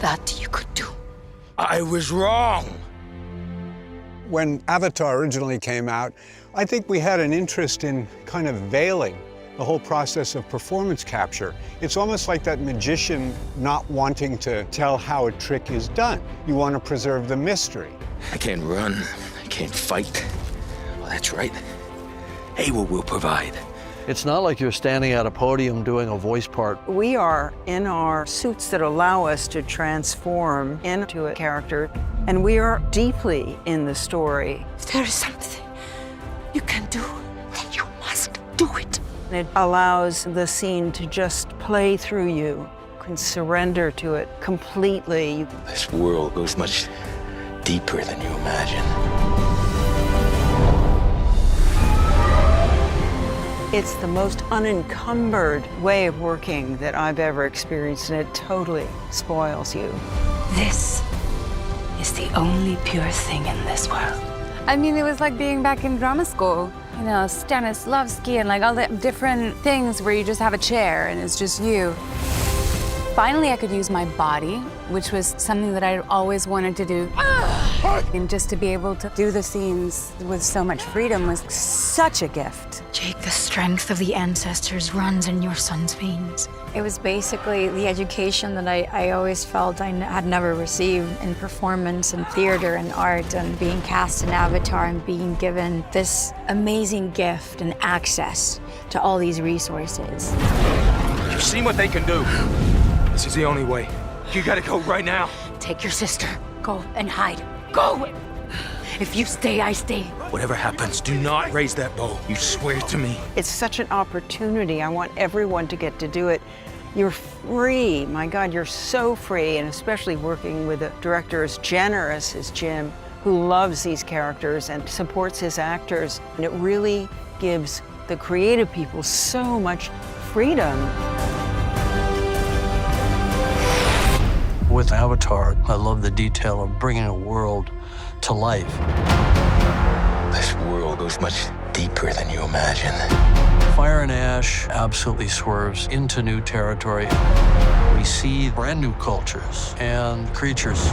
that you could do. I was wrong. When Avatar originally came out, I think we had an interest in kind of veiling the whole process of performance capture. It's almost like that magician not wanting to tell how a trick is done. You want to preserve the mystery. I can't run. I can't fight. Well, that's right. Awa will provide. It's not like you're standing at a podium doing a voice part. We are in our suits that allow us to transform into a character, and we are deeply in the story. If there is something you can do, then you must do it. It allows the scene to just play through you. You can surrender to it completely. This world goes much deeper than you imagine. It's the most unencumbered way of working that I've ever experienced, and it totally spoils you. This is the only pure thing in this world. I mean, it was like being back in drama school. You know, Stanislavski and like all the different things where you just have a chair and it's just you. Finally, I could use my body, which was something that I always wanted to do. And just to be able to do the scenes with so much freedom was such a gift. Jake, the strength of the ancestors runs in your son's veins. It was basically the education that I always felt I had never received in performance and theater and art, and being cast in Avatar and being given this amazing gift and access to all these resources. You've seen what they can do. This is the only way. You gotta go right now. Take your sister. Go and hide. Go! If you stay, I stay. Whatever happens, do not raise that bow. You swear to me. It's such an opportunity. I want everyone to get to do it. You're free. My God, you're so free, and especially working with a director as generous as Jim, who loves these characters and supports his actors. And it really gives the creative people so much freedom. With Avatar, I love the detail of bringing a world to life. This world goes much deeper than you imagine. Fire and Ash absolutely swerves into new territory. We see brand new cultures and creatures.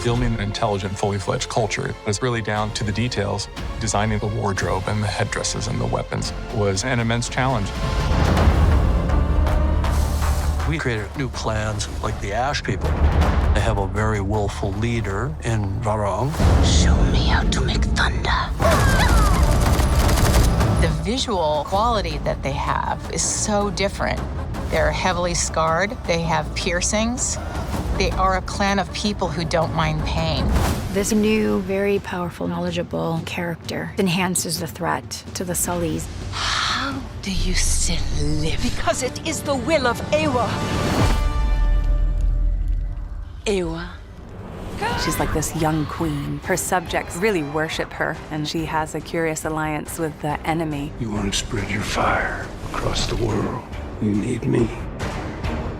Filming an intelligent, fully fledged culture was really down to the details. Designing the wardrobe and the headdresses and the weapons was an immense challenge. We created new clans like the Ash people. They have a very willful leader in Varang. Show me how to make thunder. The visual quality that they have is so different. They're heavily scarred, they have piercings. They are a clan of people who don't mind pain. This new, very powerful, knowledgeable character enhances the threat to the Sullies. How do you still live? Because it is the will of Awa. Awa. She's like this young queen. Her subjects really worship her, and she has a curious alliance with the enemy. You want to spread your fire across the world. You need me.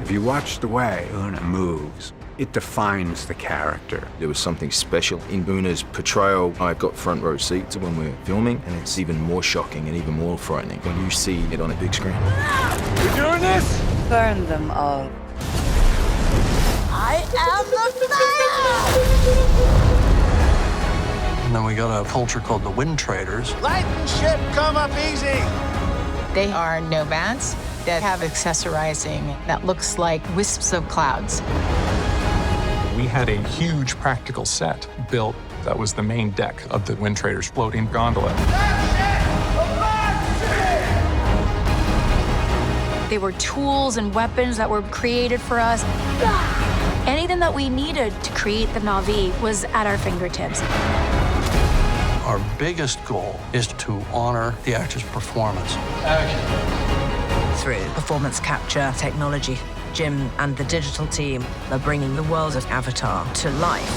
If you watch the way Oona moves, it defines the character. There was something special in Oona's portrayal. I've got front row seats when we're filming, and it's even more shocking and even more frightening when you see it on a big screen. You doing this? Burn them all. I am the fire! And then we got a culture called the Wind Traders. Lighten ship, come up easy. They are nomads that have accessorizing that looks like wisps of clouds. We had a huge practical set built that was the main deck of the Wind Traders floating gondola. They were tools and weapons that were created for us. Anything that we needed to create the Na'vi was at our fingertips. Our biggest goal is to honor the actor's performance. Through performance capture technology, Jim and the digital team are bringing the world of Avatar to life.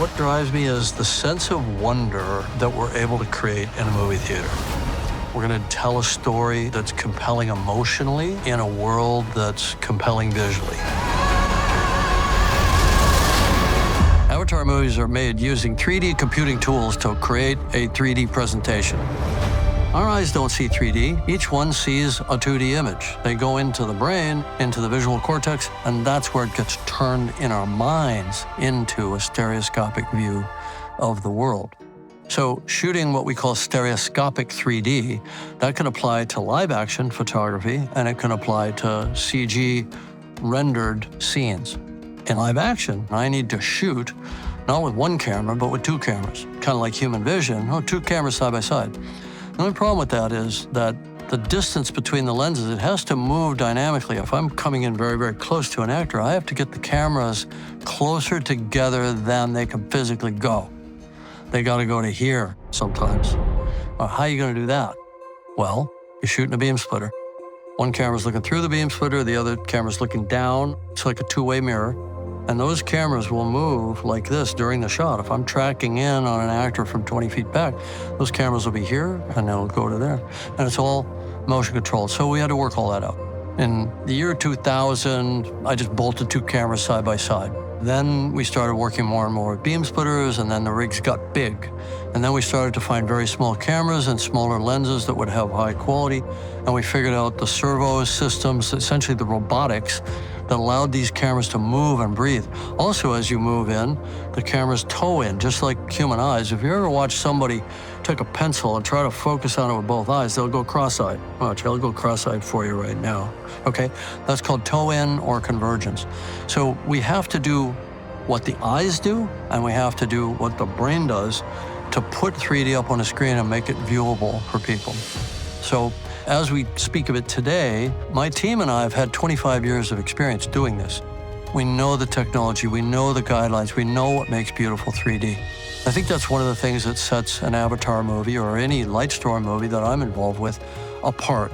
What drives me is the sense of wonder that we're able to create in a movie theater. We're going to tell a story that's compelling emotionally in a world that's compelling visually. Avatar movies are made using 3D computing tools to create a 3D presentation. Our eyes don't see 3D. Each one sees a 2D image. They go into the brain, into the visual cortex, and that's where it gets turned in our minds into a stereoscopic view of the world. So shooting what we call stereoscopic 3D, that can apply to live action photography, and it can apply to CG rendered scenes. In live action, I need to shoot not with one camera, but with two cameras, kind of like human vision, two cameras side by side. The only problem with that is that the distance between the lenses, it has to move dynamically. If I'm coming in very, very close to an actor, I have to get the cameras closer together than they can physically go. They got to go to here sometimes. How are you going to do that? Well, you're shooting a beam splitter. One camera's looking through the beam splitter, the other camera's looking down. It's like a two-way mirror. And those cameras will move like this during the shot. If I'm tracking in on an actor from 20 feet back, those cameras will be here and they'll go to there. And it's all motion controlled. So we had to work all that out. In the year 2000, I just bolted two cameras side by side. Then we started working more and more with beam splitters, and then the rigs got big. And then we started to find very small cameras and smaller lenses that would have high quality. And we figured out the servo systems, essentially the robotics, that allowed these cameras to move and breathe. Also, as you move in, the cameras toe in, just like human eyes. If you ever watch somebody take a pencil and try to focus on it with both eyes, they'll go cross-eyed. Watch, I'll go cross-eyed for you right now. Okay, that's called toe in or convergence. So we have to do what the eyes do, and we have to do what the brain does to put 3D up on a screen and make it viewable for people. So as we speak of it today, my team and I have had 25 years of experience doing this. We know the technology, we know the guidelines, we know what makes beautiful 3D. I think that's one of the things that sets an Avatar movie or any Lightstorm movie that I'm involved with apart,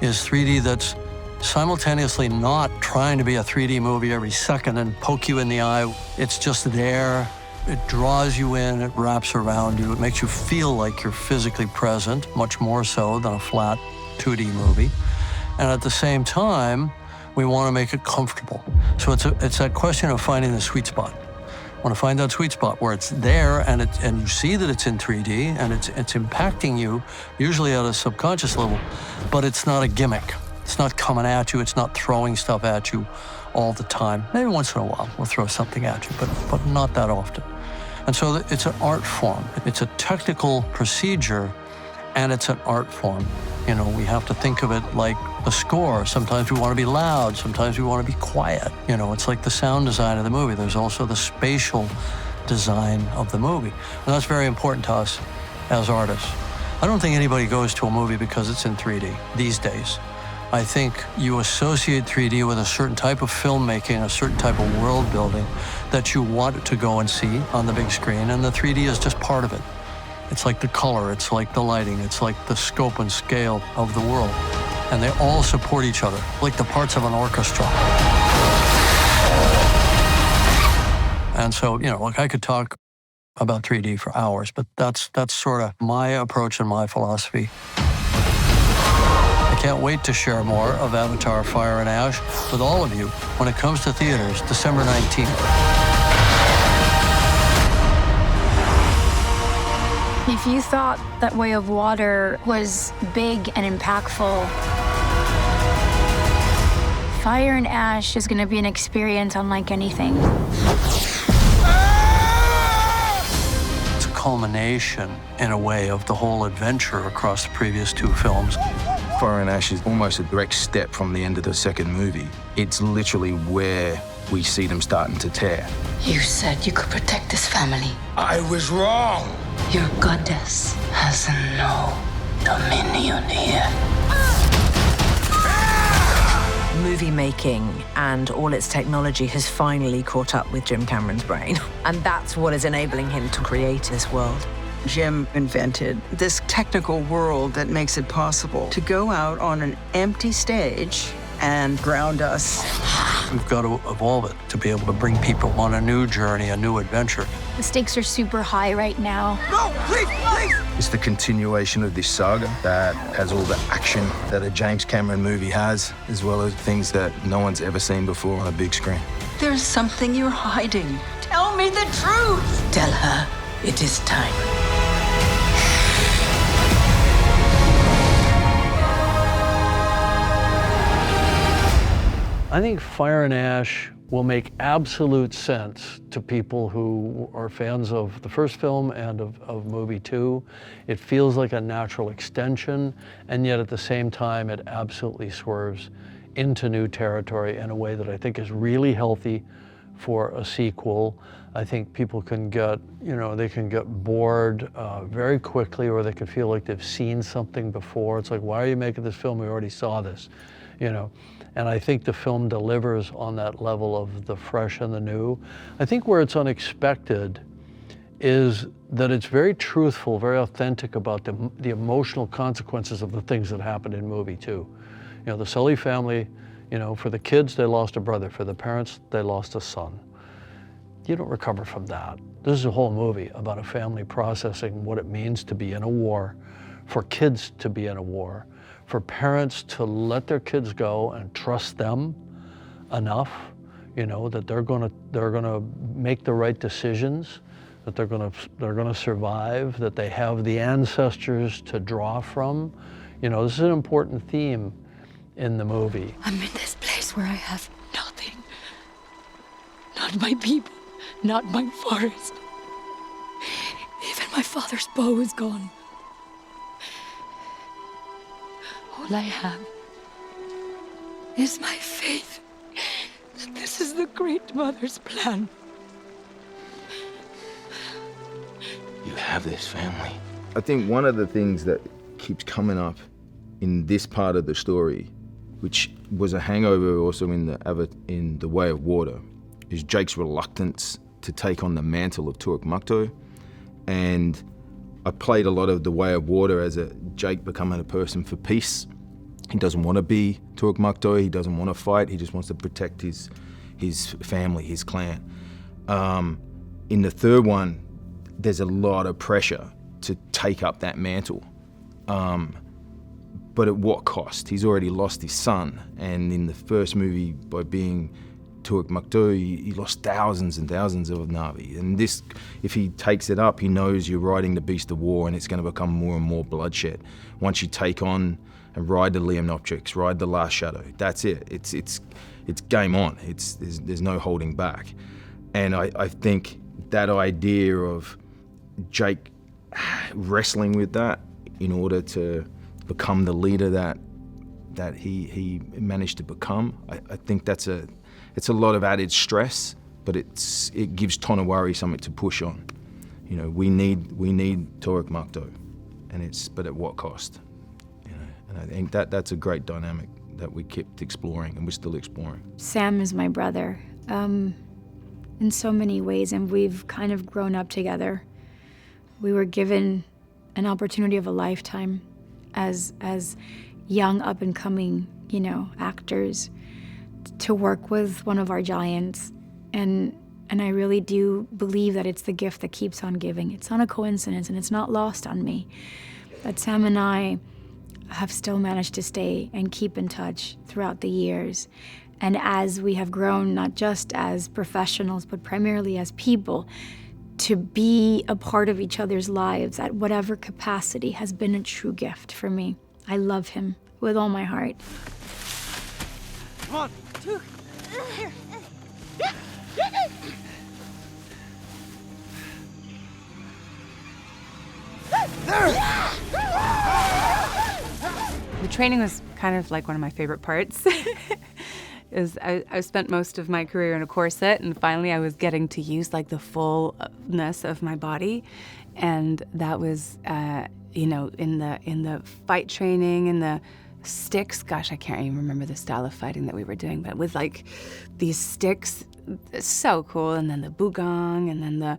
is 3D that's simultaneously not trying to be a 3D movie every second and poke you in the eye. It's just there. It draws you in, it wraps around you, it makes you feel like you're physically present, much more so than a flat 2D movie. And at the same time, we want to make it comfortable. So it's that question of finding the sweet spot. I want to find that sweet spot where it's there and you see that it's in 3D and it's impacting you, usually at a subconscious level, but it's not a gimmick. It's not coming at you, it's not throwing stuff at you all the time. Maybe once in a while we'll throw something at you, but not that often. And so it's an art form. It's a technical procedure, and it's an art form. You know, we have to think of it like a score. Sometimes we want to be loud, sometimes we want to be quiet. You know, it's like the sound design of the movie. There's also the spatial design of the movie. And that's very important to us as artists. I don't think anybody goes to a movie because it's in 3D these days. I think you associate 3D with a certain type of filmmaking, a certain type of world building that you want to go and see on the big screen, and the 3D is just part of it. It's like the color, it's like the lighting, it's like the scope and scale of the world. And they all support each other, like the parts of an orchestra. And so, you know, like I could talk about 3D for hours, but that's sort of my approach and my philosophy. I can't wait to share more of Avatar: Fire and Ash with all of you when it comes to theaters, December 19th. If you thought that Way of Water was big and impactful, Fire and Ash is going to be an experience unlike anything. It's a culmination, in a way, of the whole adventure across the previous two films. Fire and Ash is almost a direct step from the end of the second movie. It's literally where we see them starting to tear. You said you could protect this family. I was wrong. Your goddess has no dominion here. Movie making and all its technology has finally caught up with Jim Cameron's brain. And that's what is enabling him to create this world. Jim invented this technical world that makes it possible to go out on an empty stage and ground us. We've got to evolve it to be able to bring people on a new journey, a new adventure. The stakes are super high right now. No, please, please! It's the continuation of this saga that has all the action that a James Cameron movie has, as well as things that no one's ever seen before on a big screen. There's something you're hiding. Tell me the truth. Tell her it is time. I think Fire and Ash will make absolute sense to people who are fans of the first film and of movie 2. It feels like a natural extension, and yet at the same time it absolutely swerves into new territory in a way that I think is really healthy for a sequel. I think people can get, they can get bored very quickly, or they can feel like they've seen something before. It's like, why are you making this film? We already saw this, And I think the film delivers on that level of the fresh and the new. I think where it's unexpected is that it's very truthful, very authentic about the emotional consequences of the things that happened in movie 2. The Sully family, for the kids, they lost a brother. For the parents, they lost a son. You don't recover from that. This is a whole movie about a family processing what it means to be in a war, for kids to be in a war, for parents to let their kids go and trust them enough, that they're gonna make the right decisions, that they're gonna survive, that they have the ancestors to draw from. This is an important theme in the movie. I'm in this place where I have nothing. Not my people, not my forest. Even my father's bow is gone. All I have is my faith that this is the Great Mother's plan. You have this family. I think one of the things that keeps coming up in this part of the story, which was a hangover also in the Way of Water, is Jake's reluctance to take on the mantle of Turok Makto. And I played a lot of the Way of Water as Jake becoming a person for peace. He doesn't want to be Turok Makto, he doesn't want to fight, he just wants to protect his family, his clan. In the third one, there's a lot of pressure to take up that mantle. But at what cost? He's already lost his son, and in the first movie, by being Turok Makto, he lost thousands and thousands of Na'vi. And this, if he takes it up, he knows you're riding the beast of war, and it's going to become more and more bloodshed. Once you take on and ride the Leomnotrix, ride the Last Shadow, that's it. It's game on. There's no holding back. And I think that idea of Jake wrestling with that in order to become the leader that he managed to become, I think it's a lot of added stress, but it gives Tonowari something to push on. We need Turok Makto, but at what cost? And I think that's a great dynamic that we kept exploring, and we're still exploring. Sam is my brother, in so many ways, and we've kind of grown up together. We were given an opportunity of a lifetime as young up-and-coming, actors, to work with one of our giants. And I really do believe that it's the gift that keeps on giving. It's not a coincidence, and it's not lost on me that Sam and I have still managed to stay and keep in touch throughout the years. And as we have grown, not just as professionals, but primarily as people, to be a part of each other's lives at whatever capacity has been a true gift for me. I love him with all my heart. Come on. The training was kind of like one of my favorite parts. I spent most of my career in a corset, and finally I was getting to use like the fullness of my body, and that was, in the fight training and the sticks. Gosh, I can't even remember the style of fighting that we were doing, but with like these sticks, so cool. And then the bugong, and then the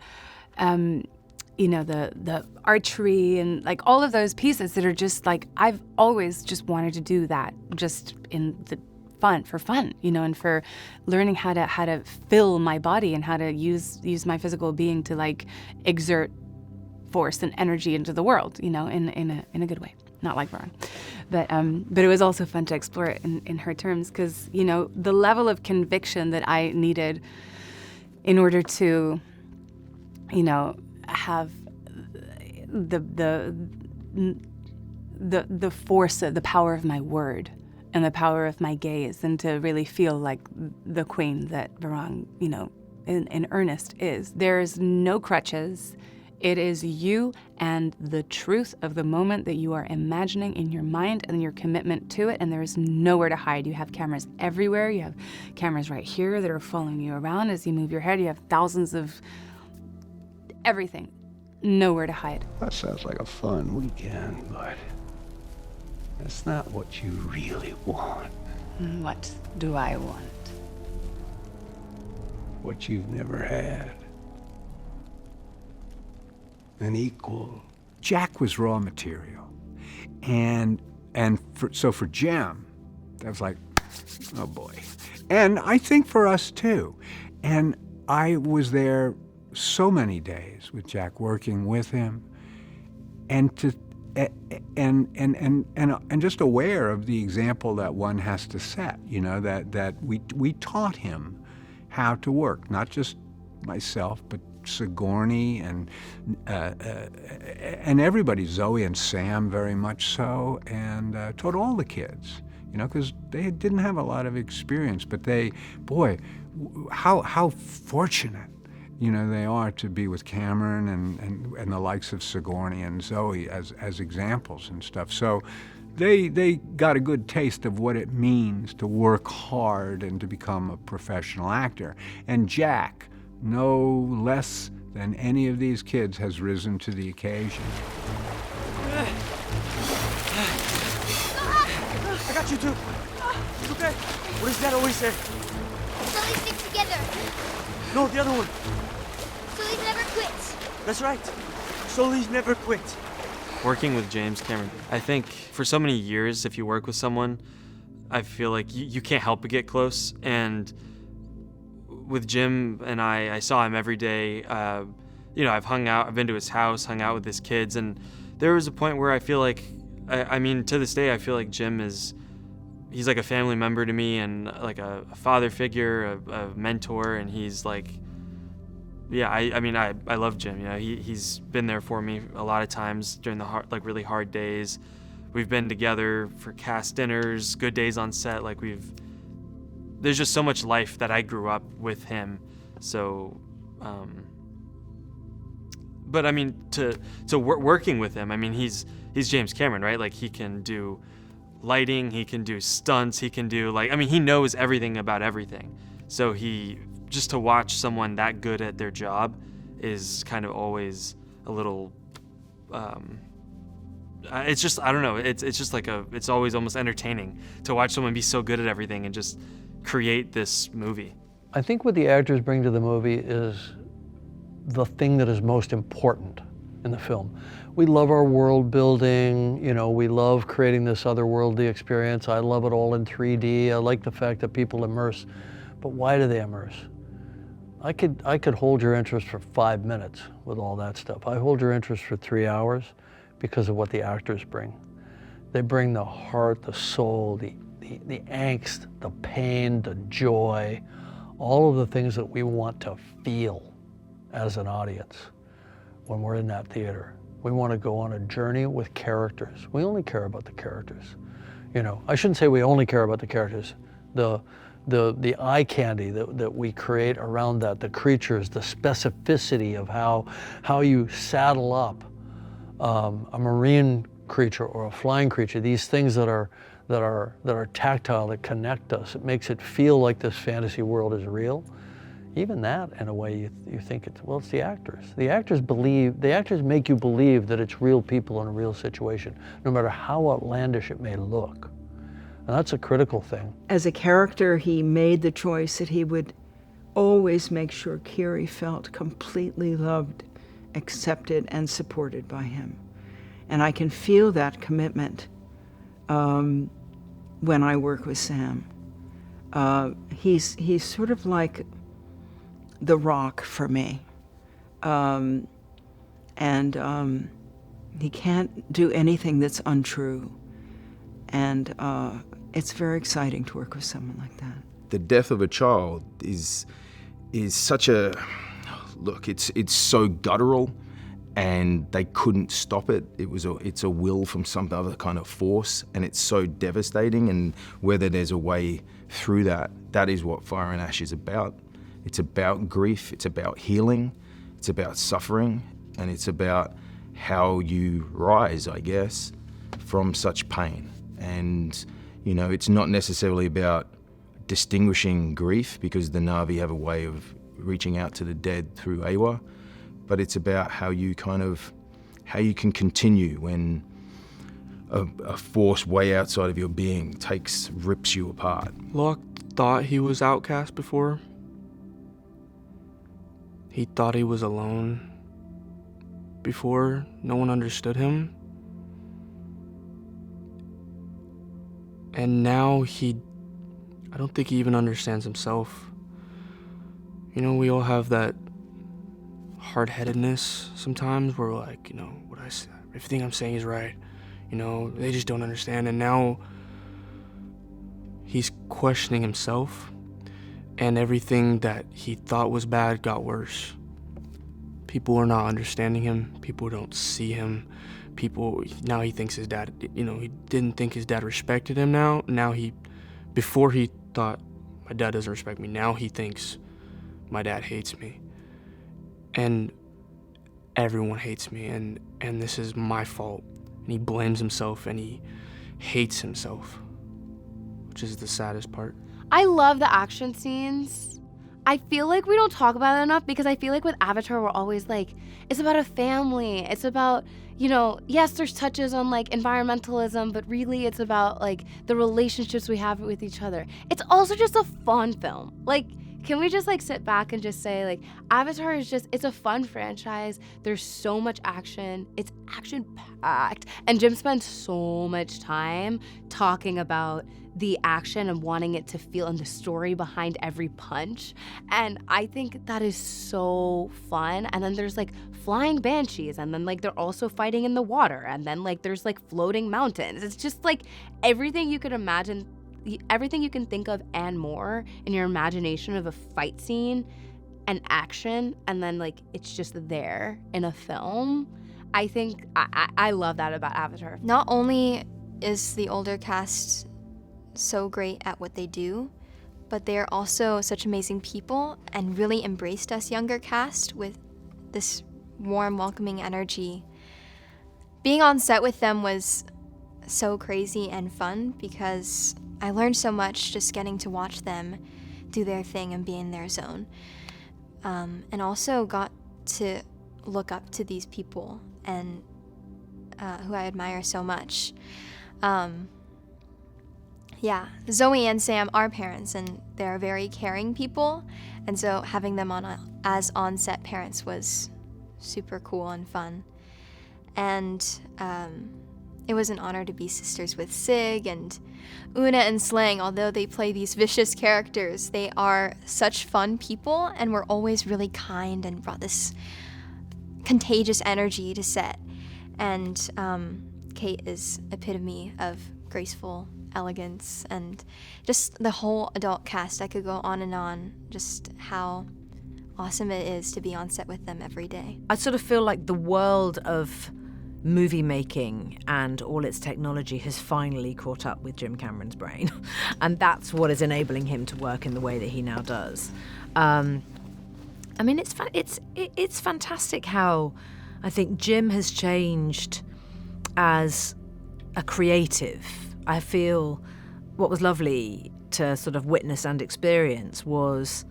archery, and like all of those pieces that are just like, I've always just wanted to do that, just for fun, and for learning how to fill my body and how to use my physical being to like exert force and energy into the world, in a good way, not like Varang. But it was also fun to explore it in her terms, because the level of conviction that I needed in order to have the force, the power of my word and the power of my gaze, and to really feel like the queen that Varang, in earnest is. There's no crutches. It is you and the truth of the moment that you are imagining in your mind and your commitment to it, and there is nowhere to hide. You have cameras everywhere. You have cameras right here that are following you around as you move your head. You have thousands of everything. Nowhere to hide. That sounds like a fun weekend, but that's not what you really want. What do I want? What you've never had. An equal. Jack was raw material. So for Jem, that was like, oh boy. And I think for us too. And I was there so many days with Jack, working with him, and just aware of the example that one has to set, that we taught him how to work, not just myself, but Sigourney and everybody, Zoe and Sam very much so, and taught all the kids, because they didn't have a lot of experience, but how fortunate, they are to be with Cameron and the likes of Sigourney and Zoe as examples and stuff. So they got a good taste of what it means to work hard and to become a professional actor. And Jack, no less than any of these kids, has risen to the occasion. I got you too. It's okay. What does Dad always say? Sully stick together. No, the other one. Sully never quits. That's right. Sully's never quit. Working with James Cameron, I think for so many years, if you work with someone, I feel like you can't help but get close. And with Jim and I saw him every day. I've hung out, I've been to his house, hung out with his kids, and there was a point where I feel like, to this day, I feel like Jim he's like a family member to me, and like a father figure, a mentor, and he's like, I love Jim. He's been there for me a lot of times during the really hard days. We've been together for cast dinners, good days on set. There's just so much life that I grew up with him. So, working with him, he's James Cameron, right? Like, he can do lighting, he can do stunts, he can do he knows everything about everything. So just to watch someone that good at their job is kind of always a little, it's just, I don't know, it's just it's always almost entertaining to watch someone be so good at everything and just create this movie. I think what the actors bring to the movie is the thing that is most important in the film. We love our world building, we love creating this otherworldly experience. I love it all in 3D. I like the fact that people immerse, but why do they immerse? I could hold your interest for 5 minutes with all that stuff. I hold your interest for 3 hours because of what the actors bring. They bring the heart, the soul, the angst, the pain, the joy, all of the things that we want to feel as an audience when we're in that theater. We want to go on a journey with characters. We only care about the characters. I shouldn't say we only care about the characters. The eye candy that we create around that, the creatures, the specificity of how you saddle up a marine creature or a flying creature, these things that are tactile, that connect us. It makes it feel like this fantasy world is real. Even that, in a way, you think it's the actors. The actors make you believe that it's real people in a real situation, no matter how outlandish it may look. And that's a critical thing. As a character, he made the choice that he would always make sure Kiri felt completely loved, accepted, and supported by him. And I can feel that commitment when I work with Sam. He's sort of like the rock for me. He can't do anything that's untrue. And it's very exciting to work with someone like that. The death of a child is such a, look, it's so guttural, and they couldn't stop it. It's a will from some other kind of force, and it's so devastating, and whether there's a way through that, that is what Fire and Ash is about. It's about grief, it's about healing, it's about suffering, and it's about how you rise, I guess, from such pain. And, you know, it's not necessarily about distinguishing grief, because the Na'vi have a way of reaching out to the dead through Awa, but it's about how you can continue when a force way outside of your being rips you apart. Locke thought he was outcast before. He thought he was alone before. No one understood him. And now I don't think he even understands himself. You know, we all have that hard-headedness sometimes where we're like, you know, everything I'm saying is right. You know, they just don't understand. And now he's questioning himself, and everything that he thought was bad got worse. People are not understanding him. People don't see him. Now he thinks his dad, you know, he didn't think his dad respected him now. Before he thought, my dad doesn't respect me. Now he thinks my dad hates me. And everyone hates me, and this is my fault. And he blames himself, and he hates himself, which is the saddest part. I love the action scenes. I feel like we don't talk about it enough, because I feel like with Avatar, we're always like, it's about a family. It's about, you know, yes, there's touches on like environmentalism, but really it's about like the relationships we have with each other. It's also just a fun film. Like, can we just like sit back and just say like Avatar is it's a fun franchise. There's so much action. It's action packed. And Jim spends so much time talking about the action and wanting it to feel, and the story behind every punch. And I think that is so fun. And then there's like flying banshees, and then like they're also fighting in the water, and then like there's like floating mountains. It's just like everything you could imagine, everything you can think of and more in your imagination of a fight scene and action, and then like it's just there in a film. I think I love that about Avatar. Not only is the older cast so great at what they do, but they are also such amazing people and really embraced us younger cast with this warm, welcoming energy. Being on set with them was so crazy and fun, because I learned so much just getting to watch them do their thing and be in their zone. And also got to look up to these people and who I admire so much. Yeah, Zoe and Sam are parents, and they're very caring people, and so having them as on-set parents was super cool and fun. And it was an honor to be sisters with Sig and Oona and Slang. Although they play these vicious characters, they are such fun people, and were always really kind and brought this contagious energy to set. And Kate is epitome of graceful elegance, and just the whole adult cast. I could go on, just how awesome it is to be on set with them every day. I sort of feel like the world of movie making and all its technology has finally caught up with Jim Cameron's brain, and that's what is enabling him to work in the way that he now does. I mean, it's fantastic how I think Jim has changed as a creative. I feel what was lovely to sort of witness and experience was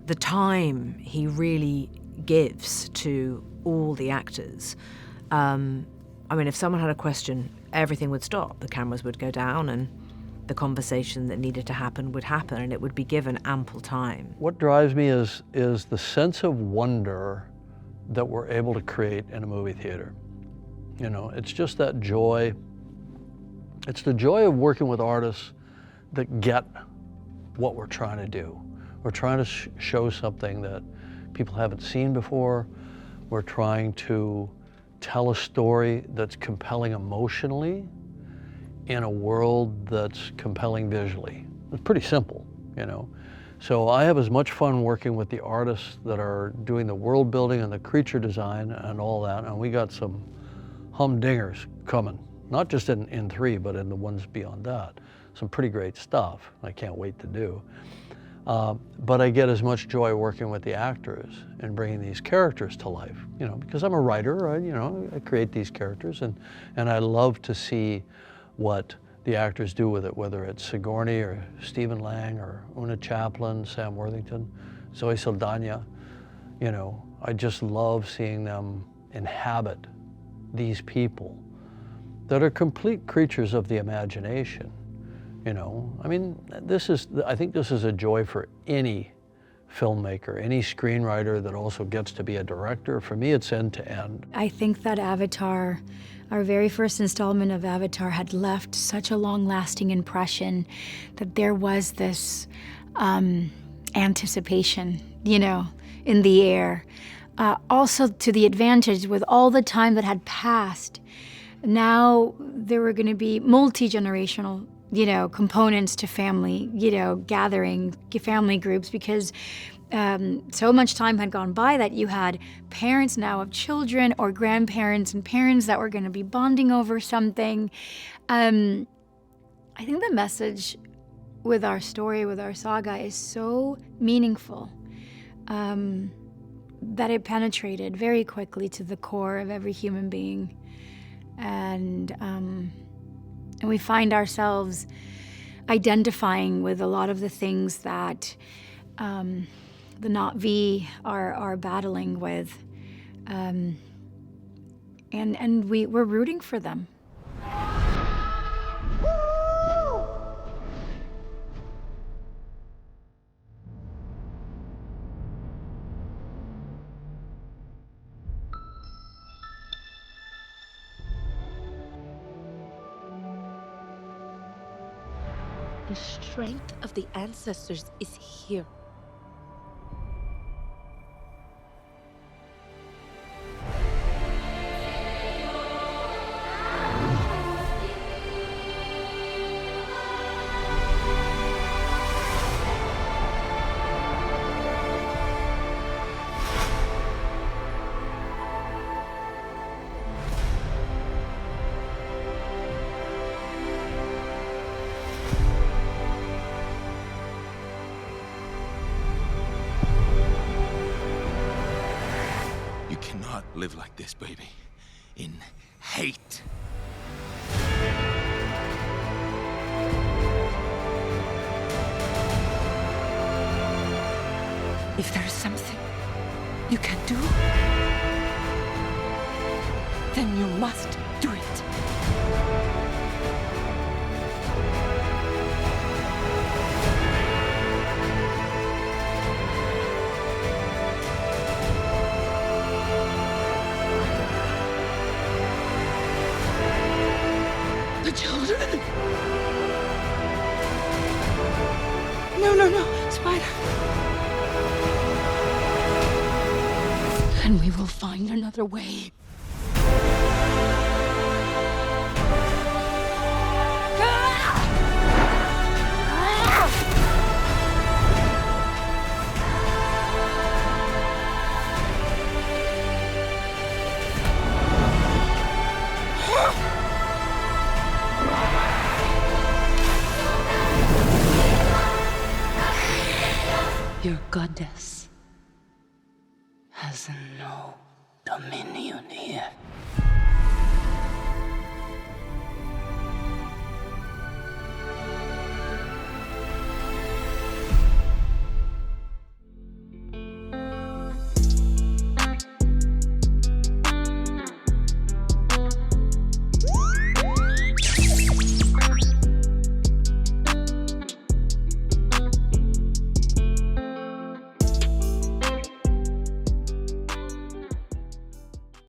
the time he really gives to all the actors. I mean, if someone had a question, everything would stop. The cameras would go down, and the conversation that needed to happen would happen, and it would be given ample time. What drives me is the sense of wonder that we're able to create in a movie theater. You know, it's just that joy. It's the joy of working with artists that get what we're trying to do. We're trying to show something that people haven't seen before. We're trying to tell a story that's compelling emotionally in a world that's compelling visually. It's pretty simple, you know. So I have as much fun working with the artists that are doing the world building and the creature design and all that, and we got some humdingers coming, not just in 3, but in the ones beyond that. Some pretty great stuff I can't wait to do. But I get as much joy working with the actors and bringing these characters to life, because I'm a writer, I create these characters, and I love to see what the actors do with it, whether it's Sigourney or Stephen Lang or Oona Chaplin, Sam Worthington, Zoe Saldana. I just love seeing them inhabit these people that are complete creatures of the imagination. I mean, I think this is a joy for any filmmaker, any screenwriter that also gets to be a director. For me, it's end to end. I think that Avatar, our very first installment of Avatar, had left such a long-lasting impression that there was this anticipation, in the air. Also to the advantage with all the time that had passed, now there were going to be multi-generational components to family, gathering, family groups, because so much time had gone by that you had parents now of children or grandparents and parents that were going to be bonding over something. I think the message with our story, with our saga, is so meaningful that it penetrated very quickly to the core of every human being. And we find ourselves identifying with a lot of the things that the Not-V are battling with. And we're rooting for them. The strength of the ancestors is here. Live like this, baby. In hate. If there is something you can do, then you must do it. Children! No, Spider. And we will find another way. Your goddess has no dominion here.